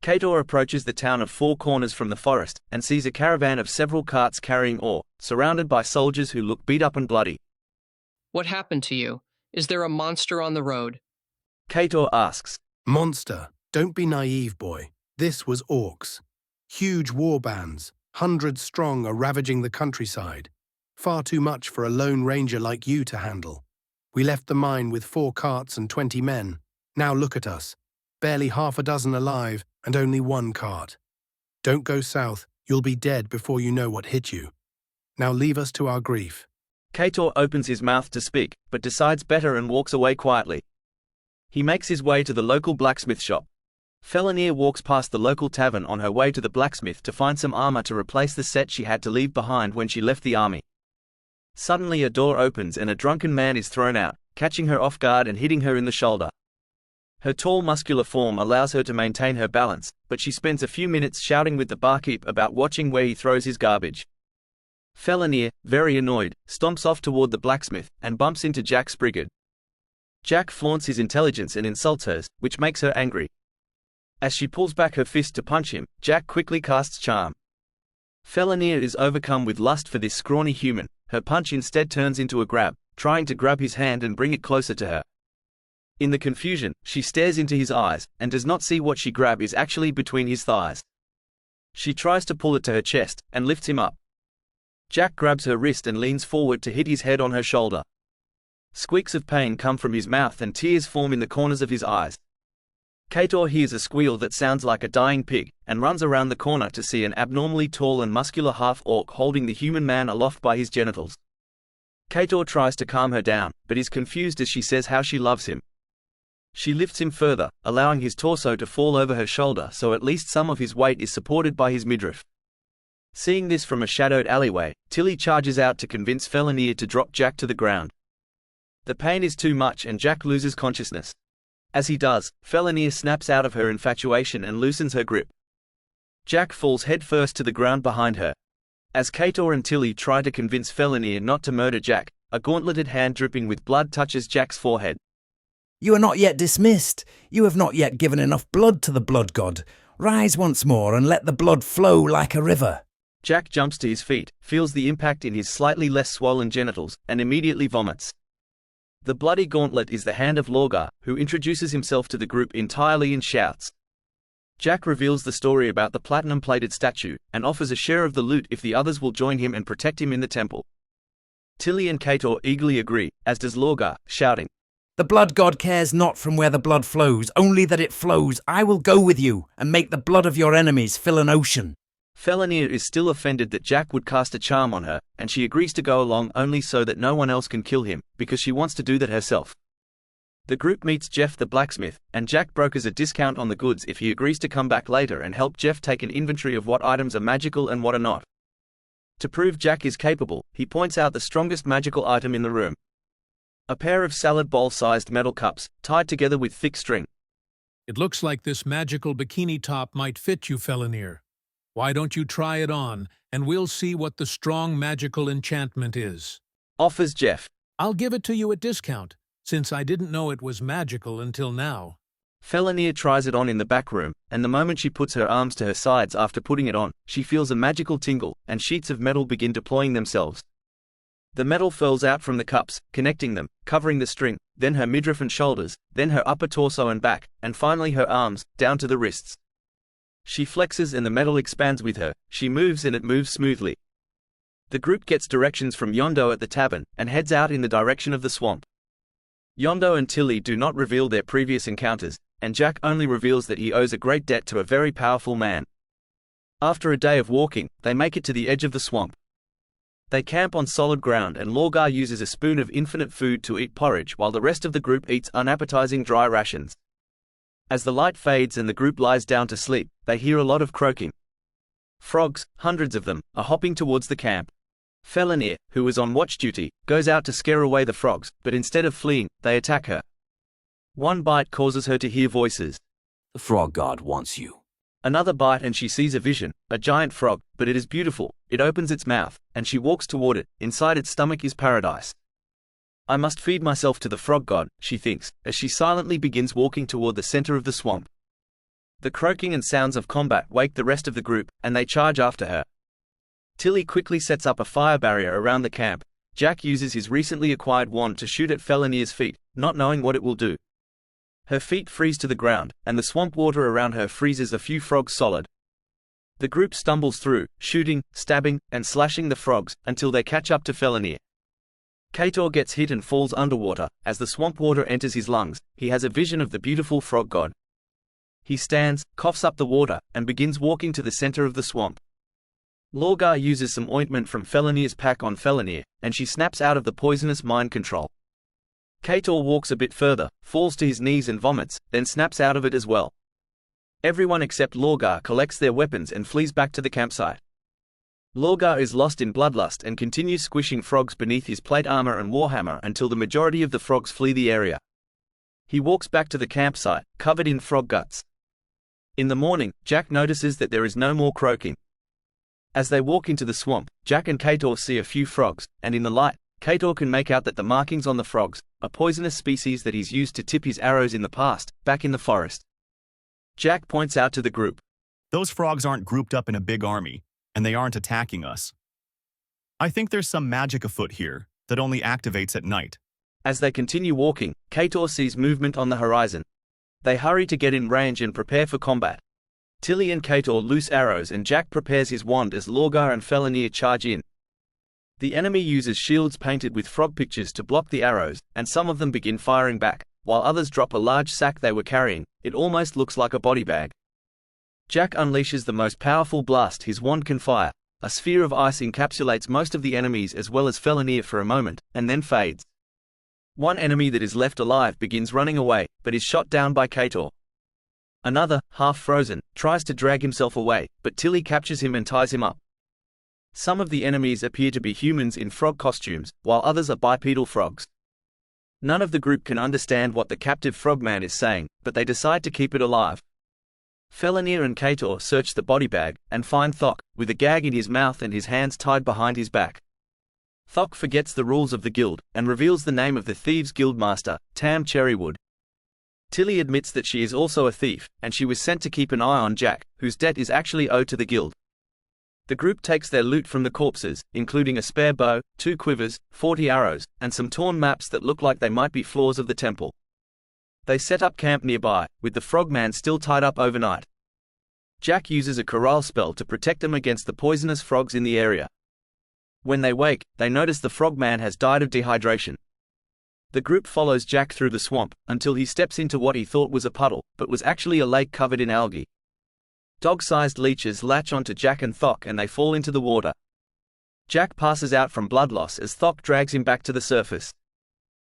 Kator approaches the town of Four Corners from the forest, and sees a caravan of several carts carrying ore, surrounded by soldiers who look beat up and bloody. What happened to you? Is there a monster on the road? Kator asks. Monster, don't be naive, boy. This was orcs. Huge war bands, hundreds strong, are ravaging the countryside. Far too much for a lone ranger like you to handle. We left the mine with 4 carts and 20 men. Now look at us. Barely half a dozen alive and only 1 cart. Don't go south, you'll be dead before you know what hit you. Now leave us to our grief. Kator opens his mouth to speak, but decides better and walks away quietly. He makes his way to the local blacksmith shop. Felinir walks past the local tavern on her way to the blacksmith to find some armor to replace the set she had to leave behind when she left the army. Suddenly a door opens and a drunken man is thrown out, catching her off guard and hitting her in the shoulder. Her tall muscular form allows her to maintain her balance, but she spends a few minutes shouting with the barkeep about watching where he throws his garbage. Felinir, very annoyed, stomps off toward the blacksmith, and bumps into Jack Spriggan. Jack flaunts his intelligence and insults hers, which makes her angry. As she pulls back her fist to punch him, Jack quickly casts charm. Felinir is overcome with lust for this scrawny human. Her punch instead turns into a grab, trying to grab his hand and bring it closer to her. In the confusion, she stares into his eyes, and does not see what she grabs is actually between his thighs. She tries to pull it to her chest, and lifts him up. Jack grabs her wrist and leans forward to hit his head on her shoulder. Squeaks of pain come from his mouth and tears form in the corners of his eyes. Kator hears a squeal that sounds like a dying pig, and runs around the corner to see an abnormally tall and muscular half-orc holding the human man aloft by his genitals. Kator tries to calm her down, but is confused as she says how she loves him. She lifts him further, allowing his torso to fall over her shoulder so at least some of his weight is supported by his midriff. Seeing this from a shadowed alleyway, Tilly charges out to convince Felinir to drop Jack to the ground. The pain is too much and Jack loses consciousness. As he does, Felinir snaps out of her infatuation and loosens her grip. Jack falls headfirst to the ground behind her. As Kator and Tilly try to convince Felinir not to murder Jack, a gauntleted hand dripping with blood touches Jack's forehead. You are not yet dismissed. You have not yet given enough blood to the blood god. Rise once more and let the blood flow like a river. Jack jumps to his feet, feels the impact in his slightly less swollen genitals, and immediately vomits. The bloody gauntlet is the hand of Lorgar, who introduces himself to the group entirely and shouts. Jack reveals the story about the platinum-plated statue, and offers a share of the loot if the others will join him and protect him in the temple. Tilly and Kator eagerly agree, as does Lorgar, shouting, The blood god cares not from where the blood flows, only that it flows. I will go with you, and make the blood of your enemies fill an ocean. Felinir is still offended that Jack would cast a charm on her, and she agrees to go along only so that no one else can kill him, because she wants to do that herself. The group meets Jeff the blacksmith, and Jack brokers a discount on the goods if he agrees to come back later and help Jeff take an inventory of what items are magical and what are not. To prove Jack is capable, he points out the strongest magical item in the room. A pair of salad bowl-sized metal cups, tied together with thick string. It looks like this magical bikini top might fit you, Felinir. Why don't you try it on, and we'll see what the strong magical enchantment is. Offers Jeff. I'll give it to you at discount, since I didn't know it was magical until now. Felinir tries it on in the back room, and the moment she puts her arms to her sides after putting it on, she feels a magical tingle, and sheets of metal begin deploying themselves. The metal furls out from the cups, connecting them, covering the string, then her midriff and shoulders, then her upper torso and back, and finally her arms, down to the wrists. She flexes and the metal expands with her. She moves and it moves smoothly. The group gets directions from Yondo at the tavern, and heads out in the direction of the swamp. Yondo and Tilly do not reveal their previous encounters, and Jack only reveals that he owes a great debt to a very powerful man. After a day of walking, they make it to the edge of the swamp. They camp on solid ground and Lorgar uses a spoon of infinite food to eat porridge while the rest of the group eats unappetizing dry rations. As the light fades and the group lies down to sleep, they hear a lot of croaking. Frogs, hundreds of them, are hopping towards the camp. Felinir, who is on watch duty, goes out to scare away the frogs, but instead of fleeing, they attack her. One bite causes her to hear voices. The frog god wants you. Another bite and she sees a vision, a giant frog, but it is beautiful. It opens its mouth, and she walks toward it. Inside its stomach is paradise. I must feed myself to the frog god, she thinks, as she silently begins walking toward the center of the swamp. The croaking and sounds of combat wake the rest of the group, and they charge after her. Tilly quickly sets up a fire barrier around the camp. Jack uses his recently acquired wand to shoot at Felinir's feet, not knowing what it will do. Her feet freeze to the ground, and the swamp water around her freezes a few frogs solid. The group stumbles through, shooting, stabbing, and slashing the frogs, until they catch up to Felinir. Kator gets hit and falls underwater. As the swamp water enters his lungs, he has a vision of the beautiful frog god. He stands, coughs up the water, and begins walking to the center of the swamp. Lorgar uses some ointment from Felinir's pack on Felinir, and she snaps out of the poisonous mind control. Kator walks a bit further, falls to his knees and vomits, then snaps out of it as well. Everyone except Lorgar collects their weapons and flees back to the campsite. Lorgar is lost in bloodlust and continues squishing frogs beneath his plate armor and warhammer until the majority of the frogs flee the area. He walks back to the campsite, covered in frog guts. In the morning, Jack notices that there is no more croaking. As they walk into the swamp, Jack and Kator see a few frogs, and in the light, Kator can make out that the markings on the frogs, a poisonous species that he's used to tip his arrows in the past, back in the forest. Jack points out to the group. Those frogs aren't grouped up in a big army, and they aren't attacking us. I think there's some magic afoot here that only activates at night. As they continue walking, Kator sees movement on the horizon. They hurry to get in range and prepare for combat. Tilly and Kator loose arrows and Jack prepares his wand as Lorgar and Felinir charge in. The enemy uses shields painted with frog pictures to block the arrows, and some of them begin firing back, while others drop a large sack they were carrying. It almost looks like a body bag. Jack unleashes the most powerful blast his wand can fire. A sphere of ice encapsulates most of the enemies as well as Felinir for a moment, and then fades. One enemy that is left alive begins running away, but is shot down by Kator. Another, half frozen, tries to drag himself away, but Tilly captures him and ties him up. Some of the enemies appear to be humans in frog costumes, while others are bipedal frogs. None of the group can understand what the captive frogman is saying, but they decide to keep it alive. Felinir and Kator search the body bag, and find Thok, with a gag in his mouth and his hands tied behind his back. Thok forgets the rules of the guild, and reveals the name of the thieves' guildmaster, Tam Cherrywood. Tilly admits that she is also a thief, and she was sent to keep an eye on Jack, whose debt is actually owed to the guild. The group takes their loot from the corpses, including a spare bow, 2 quivers, 40 arrows, and some torn maps that look like they might be floors of the temple. They set up camp nearby, with the frogman still tied up overnight. Jack uses a corral spell to protect them against the poisonous frogs in the area. When they wake, they notice the frogman has died of dehydration. The group follows Jack through the swamp, until he steps into what he thought was a puddle, but was actually a lake covered in algae. Dog-sized leeches latch onto Jack and Thok and they fall into the water. Jack passes out from blood loss as Thok drags him back to the surface.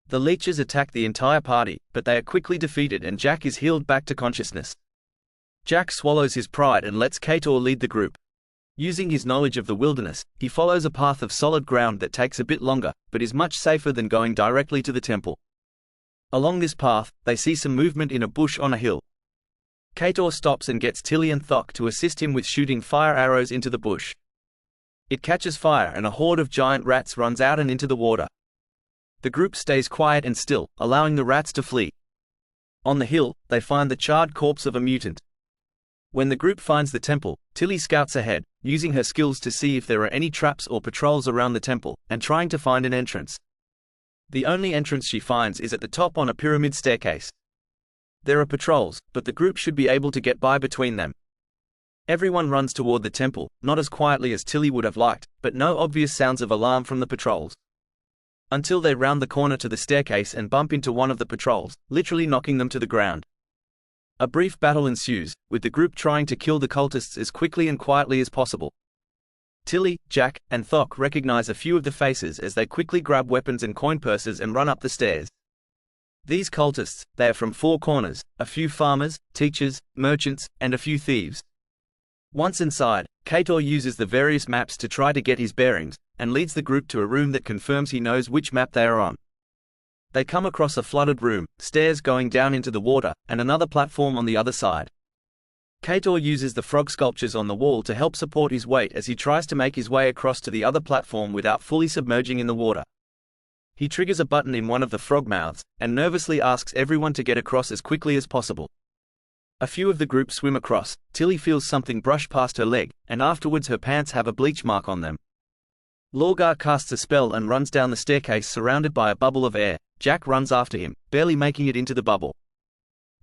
The leeches attack the entire party, but they are quickly defeated and Jack is healed back to consciousness. Jack swallows his pride and lets Kator lead the group. Using his knowledge of the wilderness, he follows a path of solid ground that takes a bit longer, but is much safer than going directly to the temple. Along this path, they see some movement in a bush on a hill. Kator stops and gets Tilly and Thok to assist him with shooting fire arrows into the bush. It catches fire and a horde of giant rats runs out and into the water. The group stays quiet and still, allowing the rats to flee. On the hill, they find the charred corpse of a mutant. When the group finds the temple, Tilly scouts ahead, using her skills to see if there are any traps or patrols around the temple, and trying to find an entrance. The only entrance she finds is at the top on a pyramid staircase. There are patrols, but the group should be able to get by between them. Everyone runs toward the temple, not as quietly as Tilly would have liked, but no obvious sounds of alarm from the patrols. Until they round the corner to the staircase and bump into one of the patrols, literally knocking them to the ground. A brief battle ensues, with the group trying to kill the cultists as quickly and quietly as possible. Tilly, Jack, and Thok recognize a few of the faces as they quickly grab weapons and coin purses and run up the stairs. These cultists, they are from 4 corners, a few farmers, teachers, merchants, and a few thieves. Once inside, Kator uses the various maps to try to get his bearings, and leads the group to a room that confirms he knows which map they are on. They come across a flooded room, stairs going down into the water, and another platform on the other side. Kator uses the frog sculptures on the wall to help support his weight as he tries to make his way across to the other platform without fully submerging in the water. He triggers a button in one of the frog mouths, and nervously asks everyone to get across as quickly as possible. A few of the group swim across. Tilly feels something brush past her leg, and afterwards her pants have a bleach mark on them. Lorgar casts a spell and runs down the staircase surrounded by a bubble of air. Jack runs after him, barely making it into the bubble.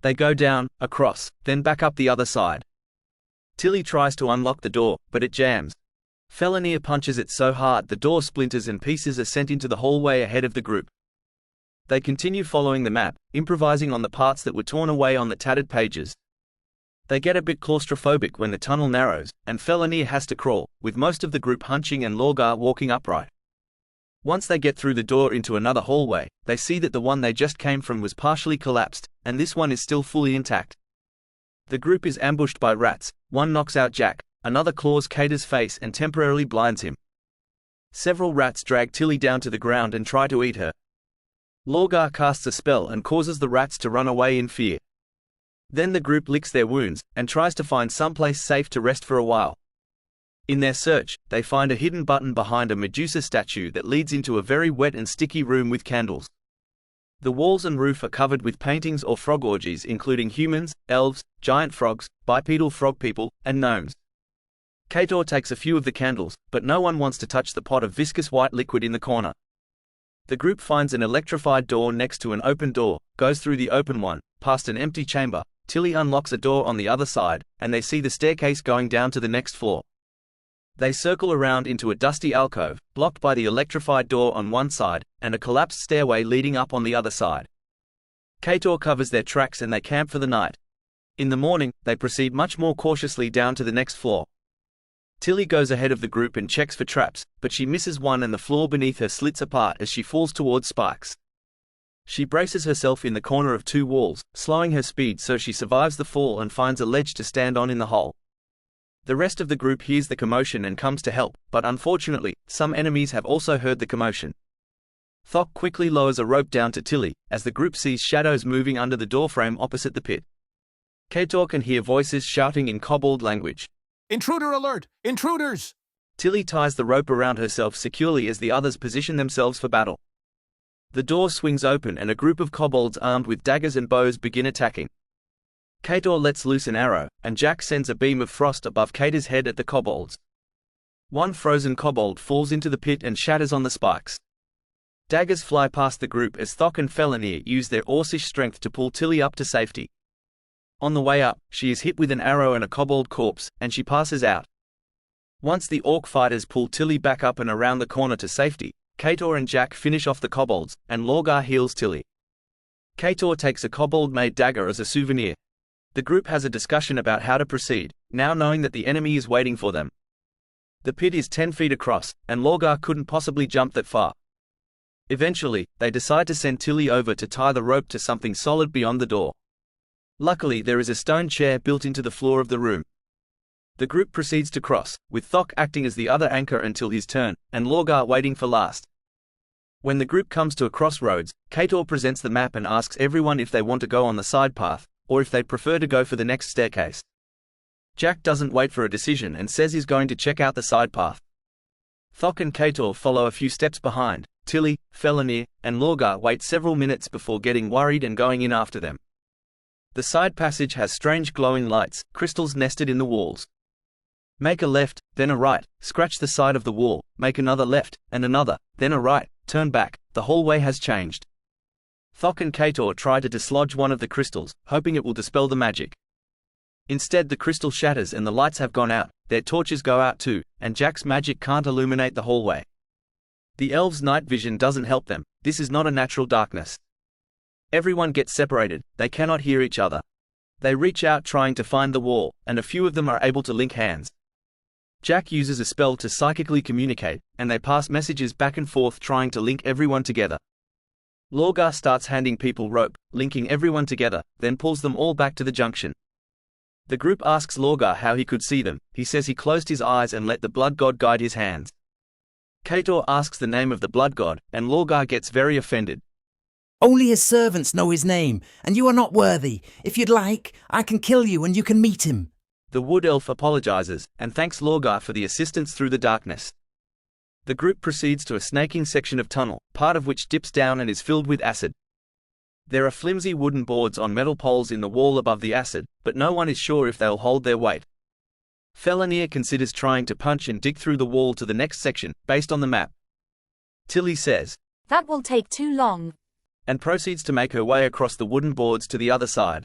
They go down, across, then back up the other side. Tilly tries to unlock the door, but it jams. Felonier punches it so hard the door splinters and pieces are sent into the hallway ahead of the group. They continue following the map, improvising on the parts that were torn away on the tattered pages. They get a bit claustrophobic when the tunnel narrows, and Felonier has to crawl, with most of the group hunching and Lorgar walking upright. Once they get through the door into another hallway, they see that the one they just came from was partially collapsed, and this one is still fully intact. The group is ambushed by rats. One knocks out Jack, another claws Kater's face and temporarily blinds him. Several rats drag Tilly down to the ground and try to eat her. Lorgar casts a spell and causes the rats to run away in fear. Then the group licks their wounds, and tries to find someplace safe to rest for a while. In their search, they find a hidden button behind a Medusa statue that leads into a very wet and sticky room with candles. The walls and roof are covered with paintings or frog orgies including humans, elves, giant frogs, bipedal frog people, and gnomes. Kator takes a few of the candles, but no one wants to touch the pot of viscous white liquid in the corner. The group finds an electrified door next to an open door, goes through the open one, past an empty chamber. Tilly unlocks a door on the other side, and they see the staircase going down to the next floor. They circle around into a dusty alcove, blocked by the electrified door on one side, and a collapsed stairway leading up on the other side. Kator covers their tracks and they camp for the night. In the morning, they proceed much more cautiously down to the next floor. Tilly goes ahead of the group and checks for traps, but she misses one and the floor beneath her slits apart as she falls towards spikes. She braces herself in the corner of two walls, slowing her speed so she survives the fall and finds a ledge to stand on in the hole. The rest of the group hears the commotion and comes to help, but unfortunately, some enemies have also heard the commotion. Thok quickly lowers a rope down to Tilly, as the group sees shadows moving under the doorframe opposite the pit. Kator can hear voices shouting in kobold language. Intruder alert! Intruders! Tilly ties the rope around herself securely as the others position themselves for battle. The door swings open and a group of kobolds armed with daggers and bows begin attacking. Kator lets loose an arrow, and Jack sends a beam of frost above Kator's head at the kobolds. One frozen kobold falls into the pit and shatters on the spikes. Daggers fly past the group as Thok and Felonier use their Orcish strength to pull Tilly up to safety. On the way up, she is hit with an arrow and a kobold corpse, and she passes out. Once the orc fighters pull Tilly back up and around the corner to safety, Kator and Jack finish off the kobolds, and Lorgar heals Tilly. Kator takes a kobold-made dagger as a souvenir. The group has a discussion about how to proceed, now knowing that the enemy is waiting for them. The pit is 10 feet across, and Lorgar couldn't possibly jump that far. Eventually, they decide to send Tilly over to tie the rope to something solid beyond the door. Luckily, there is a stone chair built into the floor of the room. The group proceeds to cross, with Thok acting as the other anchor until his turn, and Lorgar waiting for last. When the group comes to a crossroads, Kator presents the map and asks everyone if they want to go on the side path, or if they'd prefer to go for the next staircase. Jack doesn't wait for a decision and says he's going to check out the side path. Thok and Kator follow a few steps behind. Tilly, Felonier, and Lorgar wait several minutes before getting worried and going in after them. The side passage has strange glowing lights, crystals nested in the walls. Make a left, then a right, scratch the side of the wall, make another left, and another, then a right, turn back, the hallway has changed. Thok and Kator try to dislodge one of the crystals, hoping it will dispel the magic. Instead the crystal shatters and the lights have gone out, their torches go out too, and Jack's magic can't illuminate the hallway. The elves' night vision doesn't help them, this is not a natural darkness. Everyone gets separated, they cannot hear each other. They reach out trying to find the wall, and a few of them are able to link hands. Jack uses a spell to psychically communicate, and they pass messages back and forth trying to link everyone together. Lorgar starts handing people rope, linking everyone together, then pulls them all back to the junction. The group asks Lorgar how he could see them. He says he closed his eyes and let the blood god guide his hands. Kator asks the name of the blood god, and Lorgar gets very offended. Only his servants know his name, and you are not worthy. If you'd like, I can kill you and you can meet him. The wood elf apologizes, and thanks Lorgar for the assistance through the darkness. The group proceeds to a snaking section of tunnel, part of which dips down and is filled with acid. There are flimsy wooden boards on metal poles in the wall above the acid, but no one is sure if they'll hold their weight. Felonier considers trying to punch and dig through the wall to the next section, based on the map. Tilly says, "That will take too long," and proceeds to make her way across the wooden boards to the other side.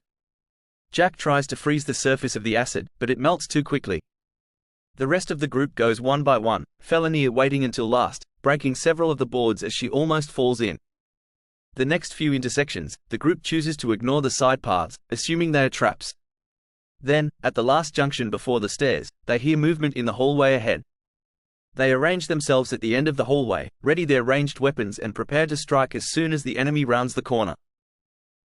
Jack tries to freeze the surface of the acid, but it melts too quickly. The rest of the group goes one by one, Felonier waiting until last, breaking several of the boards as she almost falls in. The next few intersections, the group chooses to ignore the side paths, assuming they are traps. Then, at the last junction before the stairs, they hear movement in the hallway ahead. They arrange themselves at the end of the hallway, ready their ranged weapons and prepare to strike as soon as the enemy rounds the corner.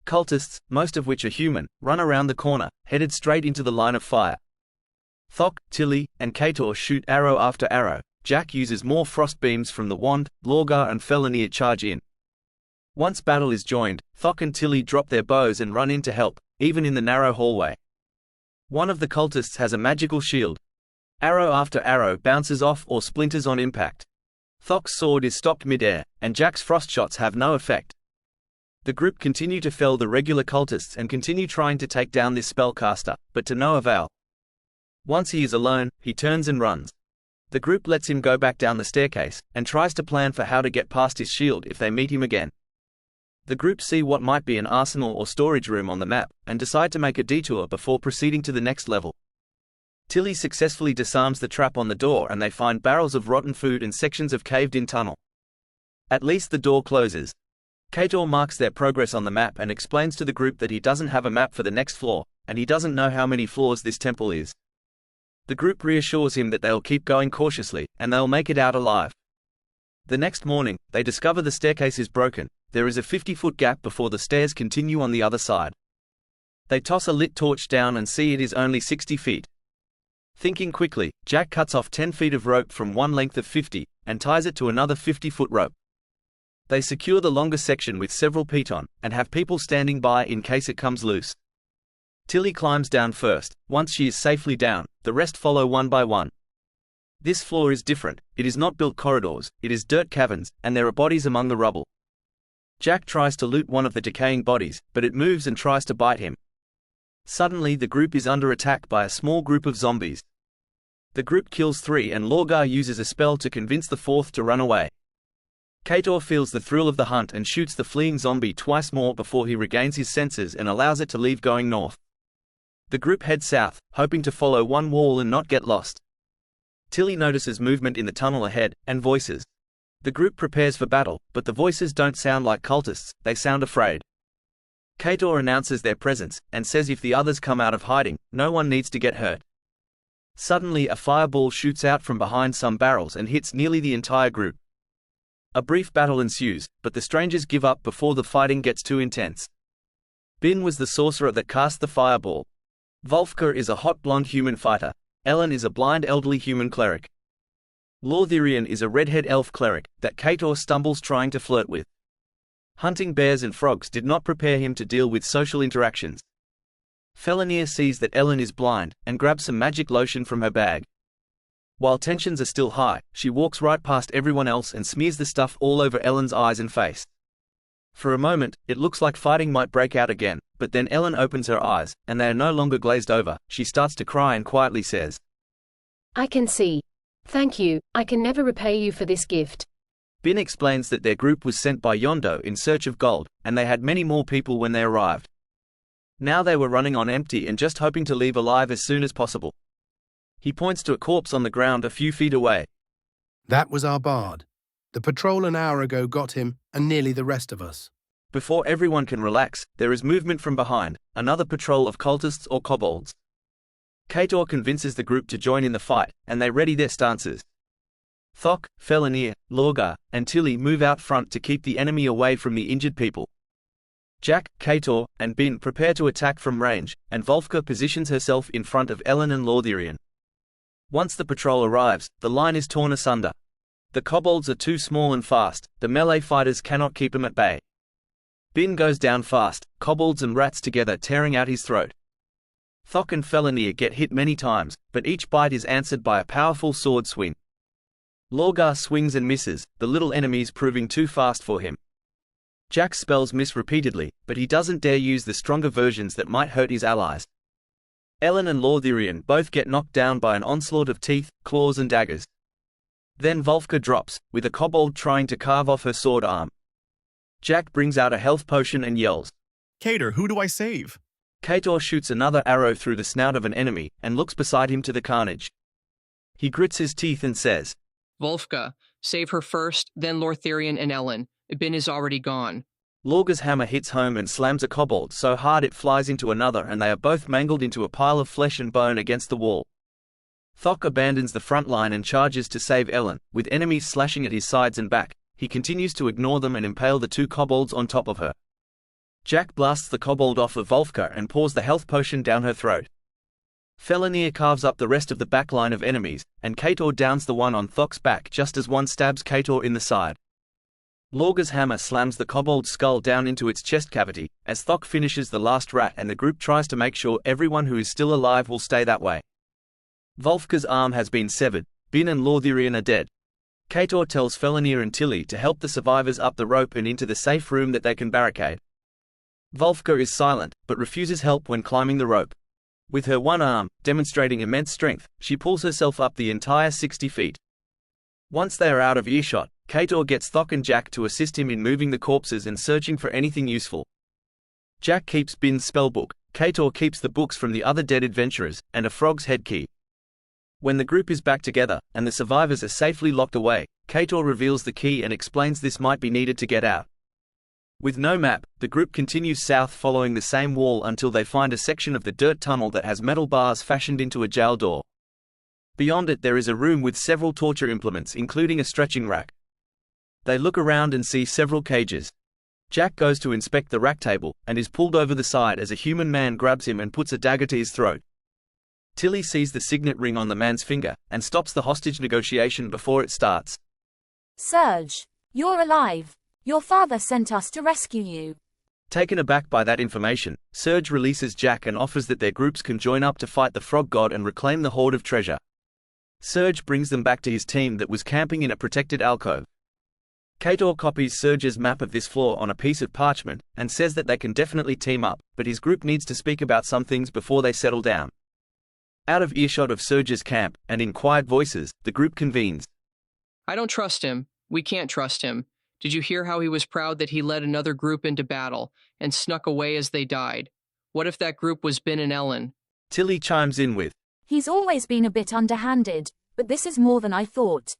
Cultists, most of which are human, run around the corner, headed straight into the line of fire. Thok, Tilly, and Kator shoot arrow after arrow. Jack uses more frost beams from the wand, Lorgar and Felonier charge in. Once battle is joined, Thok and Tilly drop their bows and run in to help, even in the narrow hallway. One of the cultists has a magical shield. Arrow after arrow bounces off or splinters on impact. Thok's sword is stopped mid-air, and Jack's frost shots have no effect. The group continue to fell the regular cultists and continue trying to take down this spellcaster, but to no avail. Once he is alone, he turns and runs. The group lets him go back down the staircase, and tries to plan for how to get past his shield if they meet him again. The group see what might be an arsenal or storage room on the map, and decide to make a detour before proceeding to the next level. Tilly successfully disarms the trap on the door and they find barrels of rotten food and sections of caved-in tunnel. At least the door closes. Kator marks their progress on the map and explains to the group that he doesn't have a map for the next floor, and he doesn't know how many floors this temple is. The group reassures him that they'll keep going cautiously, and they'll make it out alive. The next morning, they discover the staircase is broken. There is a 50-foot gap before the stairs continue on the other side. They toss a lit torch down and see it is only 60 feet. Thinking quickly, Jack cuts off 10 feet of rope from one length of 50, and ties it to another 50-foot rope. They secure the longer section with several piton, and have people standing by in case it comes loose. Tilly climbs down first. Once she is safely down, the rest follow one by one. This floor is different. It is not built corridors, it is dirt caverns, and there are bodies among the rubble. Jack tries to loot one of the decaying bodies, but it moves and tries to bite him. Suddenly the group is under attack by a small group of zombies. The group kills 3 and Lorgar uses a spell to convince the 4th to run away. Kator feels the thrill of the hunt and shoots the fleeing zombie twice more before he regains his senses and allows it to leave going north. The group heads south, hoping to follow one wall and not get lost. Tilly notices movement in the tunnel ahead, and voices. The group prepares for battle, but the voices don't sound like cultists, they sound afraid. Kator announces their presence, and says if the others come out of hiding, no one needs to get hurt. Suddenly a fireball shoots out from behind some barrels and hits nearly the entire group. A brief battle ensues, but the strangers give up before the fighting gets too intense. Bin was the sorcerer that cast the fireball. Wolfgar is a hot blonde human fighter. Ellen is a blind elderly human cleric. Lorthirian is a redhead elf cleric that Kator stumbles trying to flirt with. Hunting bears and frogs did not prepare him to deal with social interactions. Felonier sees that Ellen is blind, and grabs some magic lotion from her bag. While tensions are still high, she walks right past everyone else and smears the stuff all over Ellen's eyes and face. For a moment, it looks like fighting might break out again, but then Ellen opens her eyes, and they are no longer glazed over. She starts to cry and quietly says, "I can see. Thank you, I can never repay you for this gift." Bin explains that their group was sent by Yondo in search of gold, and they had many more people when they arrived. Now they were running on empty and just hoping to leave alive as soon as possible. He points to a corpse on the ground a few feet away. That was our bard. The patrol an hour ago got him, and nearly the rest of us. Before everyone can relax, there is movement from behind, another patrol of cultists or kobolds. Kator convinces the group to join in the fight, and they ready their stances. Thok, Felonier, Lorgar, and Tilly move out front to keep the enemy away from the injured people. Jack, Kator, and Bin prepare to attack from range, and Wolfgar positions herself in front of Ellen and Lorthirian. Once the patrol arrives, the line is torn asunder. The kobolds are too small and fast, the melee fighters cannot keep them at bay. Bin goes down fast, kobolds and rats together tearing out his throat. Thok and Felonier get hit many times, but each bite is answered by a powerful sword swing. Lorgar swings and misses, the little enemies proving too fast for him. Jack's spells miss repeatedly, but he doesn't dare use the stronger versions that might hurt his allies. Ellen and Lorthirian both get knocked down by an onslaught of teeth, claws and daggers. Then Volfka drops, with a kobold trying to carve off her sword arm. Jack brings out a health potion and yells. Cater, who do I save? Kator shoots another arrow through the snout of an enemy, and looks beside him to the carnage. He grits his teeth and says, Volfka, save her first, then Lorthirian and Ellen. Ibn is already gone. Lorga's hammer hits home and slams a kobold so hard it flies into another and they are both mangled into a pile of flesh and bone against the wall. Thok abandons the front line and charges to save Ellen, with enemies slashing at his sides and back. He continues to ignore them and impale the two kobolds on top of her. Jack blasts the kobold off of Volfka and pours the health potion down her throat. Felinir carves up the rest of the back line of enemies, and Kator downs the one on Thok's back just as one stabs Kator in the side. Lorga's hammer slams the kobold's skull down into its chest cavity, as Thok finishes the last rat and the group tries to make sure everyone who is still alive will stay that way. Volfka's arm has been severed, Bin and Lorthirian are dead. Kator tells Felinir and Tilly to help the survivors up the rope and into the safe room that they can barricade. Volfka is silent, but refuses help when climbing the rope. With her one arm, demonstrating immense strength, she pulls herself up the entire 60 feet. Once they are out of earshot, Kator gets Thok and Jack to assist him in moving the corpses and searching for anything useful. Jack keeps Bin's spellbook, Kator keeps the books from the other dead adventurers, and a frog's head key. When the group is back together, and the survivors are safely locked away, Kator reveals the key and explains this might be needed to get out. With no map, the group continues south following the same wall until they find a section of the dirt tunnel that has metal bars fashioned into a jail door. Beyond it there is a room with several torture implements including a stretching rack. They look around and see several cages. Jack goes to inspect the rack table, and is pulled over the side as a human man grabs him and puts a dagger to his throat. Tilly sees the signet ring on the man's finger, and stops the hostage negotiation before it starts. Serge, you're alive. Your father sent us to rescue you. Taken aback by that information, Serge releases Jack and offers that their groups can join up to fight the frog god and reclaim the hoard of treasure. Serge brings them back to his team that was camping in a protected alcove. Kator copies Serge's map of this floor on a piece of parchment, and says that they can definitely team up, but his group needs to speak about some things before they settle down. Out of earshot of Serge's camp, and in quiet voices, the group convenes. I don't trust him. We can't trust him. Did you hear how he was proud that he led another group into battle, and snuck away as they died? What if that group was Bin and Ellen? Tilly chimes in with, He's always been a bit underhanded, but this is more than I thought.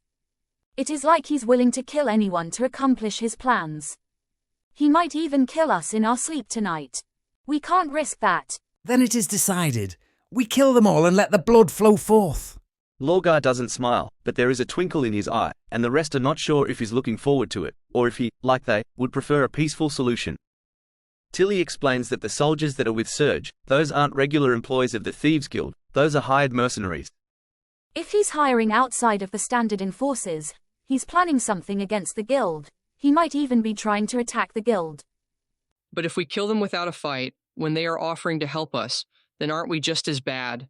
It is like he's willing to kill anyone to accomplish his plans. He might even kill us in our sleep tonight. We can't risk that. Then it is decided. We kill them all and let the blood flow forth. Lorgar doesn't smile, but there is a twinkle in his eye, and the rest are not sure if he's looking forward to it, or if he, like they, would prefer a peaceful solution. Tilly explains that the soldiers that are with Serge, those aren't regular employees of the Thieves Guild, those are hired mercenaries. If he's hiring outside of the standard enforcers, he's planning something against the guild. He might even be trying to attack the guild. But if we kill them without a fight, when they are offering to help us, then aren't we just as bad?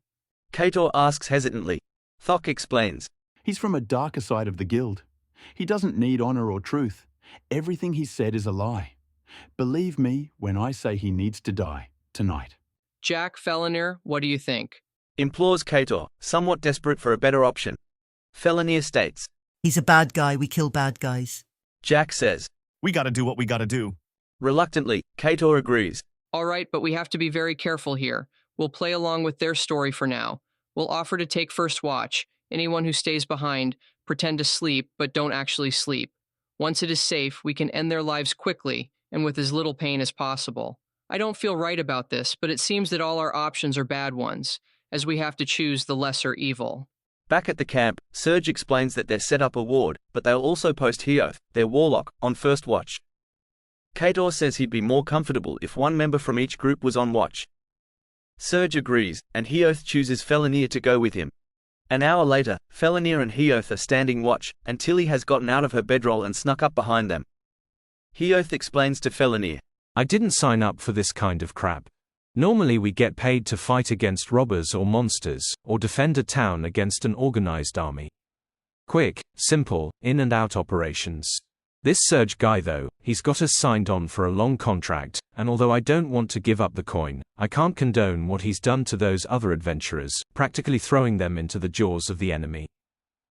Kator asks hesitantly. Thok explains. He's from a darker side of the guild. He doesn't need honor or truth. Everything he said is a lie. Believe me when I say he needs to die, tonight. Jack, Felinir, what do you think? Implores Kator, somewhat desperate for a better option. Felinir states. He's a bad guy, we kill bad guys. Jack says. We gotta do what we gotta do. Reluctantly, Kator agrees. All right, but we have to be very careful here. We'll play along with their story for now. We'll offer to take first watch. Anyone who stays behind, pretend to sleep, but don't actually sleep. Once it is safe, we can end their lives quickly, and with as little pain as possible. I don't feel right about this, but it seems that all our options are bad ones, as we have to choose the lesser evil. Back at the camp, Serge explains that they're set up a ward, but they'll also post Heoth, their warlock, on first watch. Kator says he'd be more comfortable if one member from each group was on watch. Serge agrees, and Heoth chooses Felinir to go with him. An hour later, Felinir and Heoth are standing watch, and Tilly has gotten out of her bedroll and snuck up behind them. Heoth explains to Felinir. I didn't sign up for this kind of crap. Normally we get paid to fight against robbers or monsters, or defend a town against an organized army. Quick, simple, in and out operations. This Surge guy though, he's got us signed on for a long contract, and although I don't want to give up the coin, I can't condone what he's done to those other adventurers, practically throwing them into the jaws of the enemy.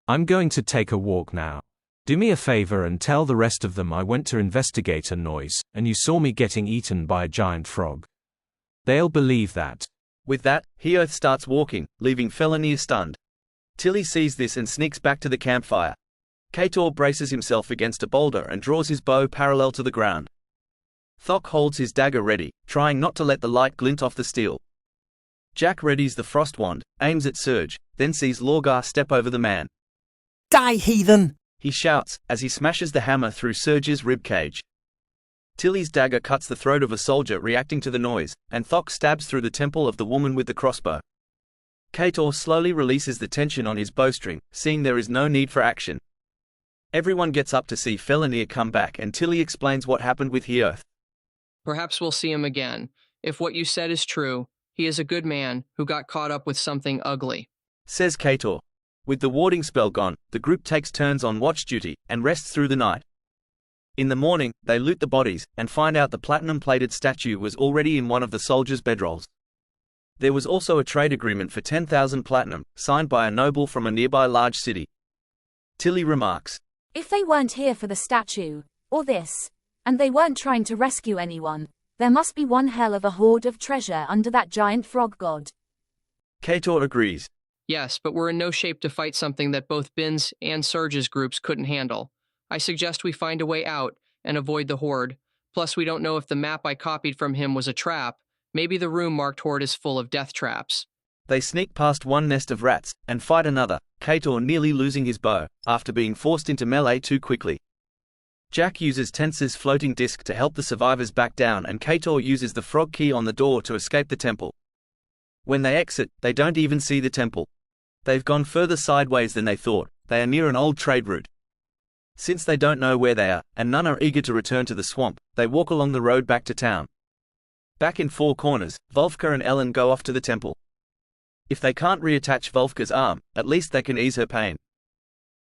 I'm going to take a walk now. Do me a favor and tell the rest of them I went to investigate a noise, and you saw me getting eaten by a giant frog. They'll believe that. With that, Heoth starts walking, leaving Felonir stunned. Tilly sees this and sneaks back to the campfire. Kator braces himself against a boulder and draws his bow parallel to the ground. Thok holds his dagger ready, trying not to let the light glint off the steel. Jack readies the frost wand, aims at Surge, then sees Lorgar step over the man. Die, heathen! He shouts, as he smashes the hammer through Surge's ribcage. Tilly's dagger cuts the throat of a soldier reacting to the noise, and Thok stabs through the temple of the woman with the crossbow. Kator slowly releases the tension on his bowstring, seeing there is no need for action. Everyone gets up to see Felonir come back and Tilly explains what happened with Heoth. Perhaps we'll see him again. If what you said is true, he is a good man who got caught up with something ugly, says Kator. With the warding spell gone, the group takes turns on watch duty and rests through the night. In the morning, they loot the bodies and find out the platinum-plated statue was already in one of the soldiers' bedrolls. There was also a trade agreement for 10,000 platinum, signed by a noble from a nearby large city. Tilly remarks, "If they weren't here for the statue, or this, and they weren't trying to rescue anyone, there must be one hell of a hoard of treasure under that giant frog god." Kator agrees. Yes, but we're in no shape to fight something that both Bin's and Surge's groups couldn't handle. I suggest we find a way out and avoid the horde. Plus, we don't know if the map I copied from him was a trap. Maybe the room marked horde is full of death traps. They sneak past one nest of rats and fight another, Kator nearly losing his bow after being forced into melee too quickly. Jack uses Tenser's floating disc to help the survivors back down, and Kator uses the frog key on the door to escape the temple. When they exit, they don't even see the temple. They've gone further sideways than they thought. They are near an old trade route. Since they don't know where they are, and none are eager to return to the swamp, they walk along the road back to town. Back in Four Corners, Volfka and Ellen go off to the temple. If they can't reattach Volfka's arm, at least they can ease her pain.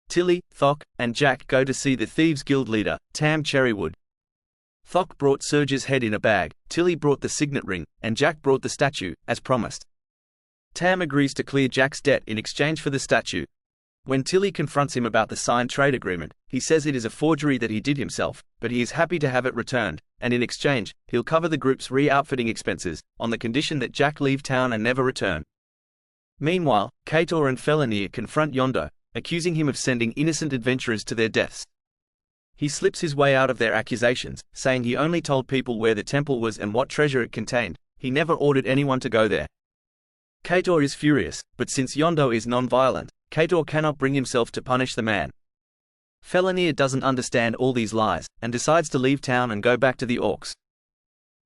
Tilly, Thok, and Jack go to see the Thieves Guild leader, Tam Cherrywood. Thok brought Surge's head in a bag, Tilly brought the signet ring, and Jack brought the statue, as promised. Tam agrees to clear Jack's debt in exchange for the statue. When Tilly confronts him about the signed trade agreement, he says it is a forgery that he did himself, but he is happy to have it returned, and in exchange, he'll cover the group's re-outfitting expenses, on the condition that Jack leave town and never return. Meanwhile, Kator and Felonir confront Yondo, accusing him of sending innocent adventurers to their deaths. He slips his way out of their accusations, saying he only told people where the temple was and what treasure it contained. He never ordered anyone to go there. Kator is furious, but since Yondo is non-violent, Kator cannot bring himself to punish the man. Felonir doesn't understand all these lies, and decides to leave town and go back to the orcs.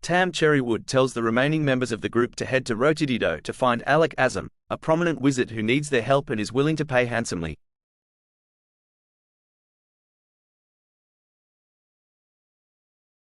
Tam Cherrywood tells the remaining members of the group to head to Rotidido to find Alec Azam, a prominent wizard who needs their help and is willing to pay handsomely.